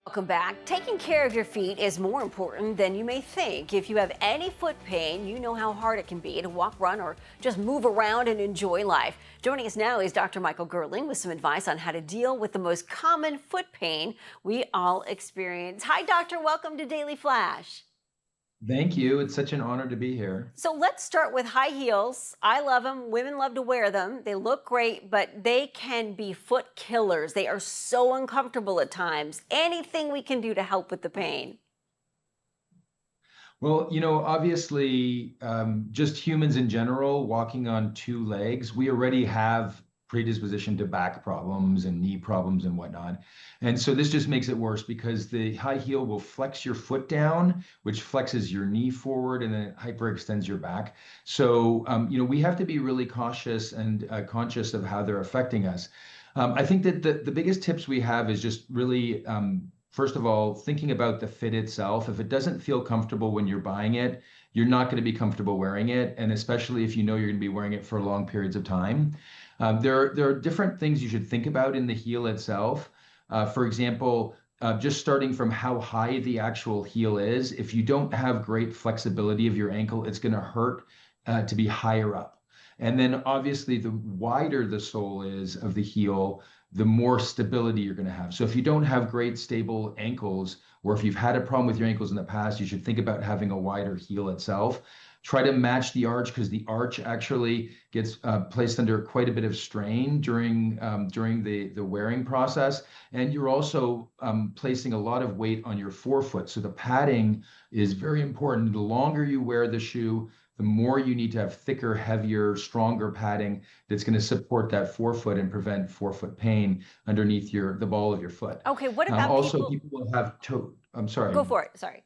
Welcome back. Taking care of your feet is more important than you may think. If you have any foot pain, you know how hard it can be to walk, run, or just move around and enjoy life. Joining us now is Dr. Michael Gerling with some advice on how to deal with the most common foot pain we all experience. Hi, doctor. Welcome to Daily Flash. Thank you. It's such an honor to be here. So let's start with high heels. I love them. Women love to wear them. They look great, but they can be foot killers. They are so uncomfortable at times. Anything we can do to help with the pain? Well, obviously, just humans in general, walking on two legs, we already have predisposition to back problems and knee problems and whatnot. And so this just makes it worse because the high heel will flex your foot down, which flexes your knee forward and then it hyperextends your back. So, we have to be really cautious and conscious of how they're affecting us. I think that the biggest tips we have is just really first of all, thinking about the fit itself. If it doesn't feel comfortable when you're buying it, you're not going to be comfortable wearing it. And especially if you know you're going to be wearing it for long periods of time. There are different things you should think about in the heel itself. For example, just starting from how high the actual heel is. If you don't have great flexibility of your ankle, it's going to hurt to be higher up. And then obviously, the wider the sole is of the heel, the more stability you're going to have. So if you don't have great stable ankles, or if you've had a problem with your ankles in the past, you should think about having a wider heel itself. Try to match the arch because the arch actually gets placed under quite a bit of strain during the wearing process. And you're also placing a lot of weight on your forefoot. So the padding is very important. The longer you wear the shoe, the more you need to have thicker, heavier, stronger padding that's going to support that forefoot and prevent forefoot pain underneath the ball of your foot. Okay, what about Also, people? people will have I'm sorry. Go for it. Sorry.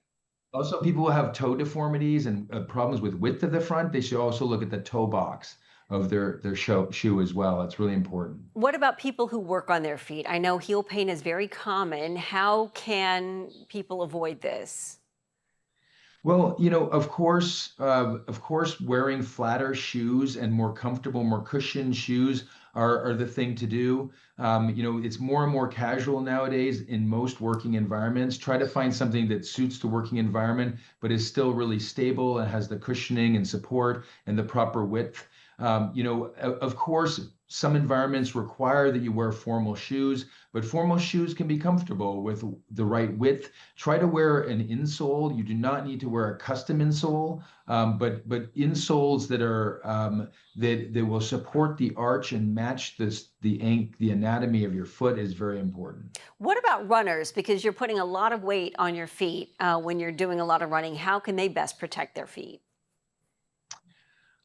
Also, people will have toe deformities and problems with width of the front. They should also look at the toe box of their shoe as well. It's really important. What about people who work on their feet? I know heel pain is very common. How can people avoid this? Well, of course, wearing flatter shoes and more comfortable, more cushioned shoes are the thing to do. It's more and more casual nowadays in most working environments. Try to find something that suits the working environment, but is still really stable and has the cushioning and support and the proper width. Of course, some environments require that you wear formal shoes, but formal shoes can be comfortable with the right width. Try to wear an insole. You do not need to wear a custom insole, but insoles that are that will support the arch and match the anatomy of your foot is very important. What about runners? Because you're putting a lot of weight on your feet when you're doing a lot of running. How can they best protect their feet?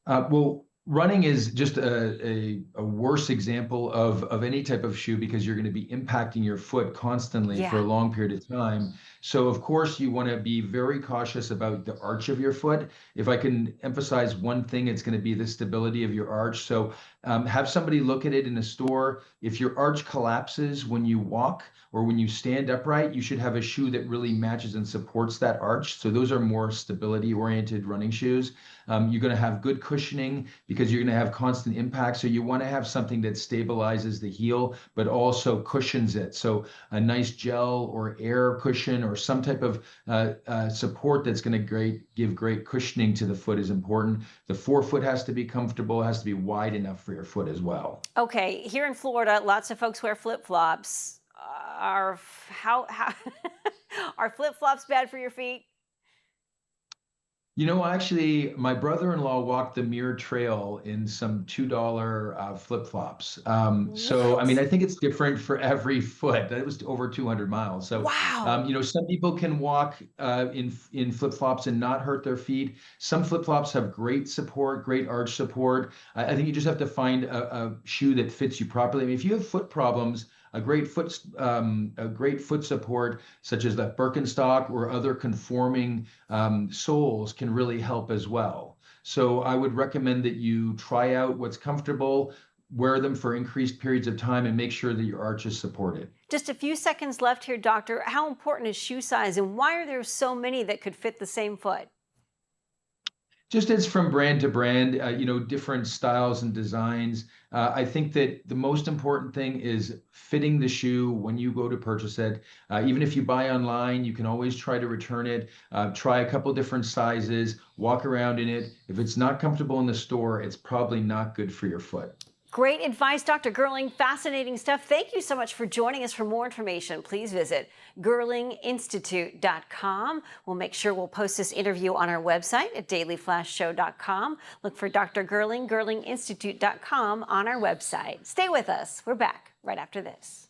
Well, running is just a worse example of any type of shoe because you're going to be impacting your foot constantly for Yeah. a long period of time. So, of course, you want to be very cautious about the arch of your foot. If I can emphasize one thing, it's going to be the stability of your arch. So, have somebody look at it in a store. If your arch collapses when you walk or when you stand upright, you should have a shoe that really matches and supports that arch. So, those are more stability oriented running shoes. You're going to have good cushioning because you're going to have constant impact. So you want to have something that stabilizes the heel, but also cushions it. So a nice gel or air cushion or some type of support that's going to give great cushioning to the foot is important. The forefoot has to be comfortable, has to be wide enough for your foot as well. Okay, here in Florida, lots of folks wear flip-flops. How are flip-flops bad for your feet? Actually, my brother-in-law walked the Muir Trail in some $2 flip-flops. So, I mean, What? I think it's different for every foot. That was over 200 miles. So, Wow. some people can walk in flip-flops and not hurt their feet. Some flip-flops have great support, great arch support. I think you just have to find a shoe that fits you properly. I mean, if you have foot problems, a great foot support, such as that Birkenstock or other conforming soles, can really help as well. So I would recommend that you try out what's comfortable, wear them for increased periods of time, and make sure that your arch is supported. Just a few seconds left here, doctor. How important is shoe size and why are there so many that could fit the same foot? Just as from brand to brand, different styles and designs. I think that the most important thing is fitting the shoe when you go to purchase it. Even if you buy online, you can always try to return it. Try a couple different sizes, walk around in it. If it's not comfortable in the store, it's probably not good for your foot. Great advice, Dr. Gerling. Fascinating stuff. Thank you so much for joining us. For more information, please visit gerlinginstitute.com. We'll make sure we'll post this interview on our website at dailyflashshow.com. Look for Dr. Gerling, gerlinginstitute.com on our website. Stay with us. We're back right after this.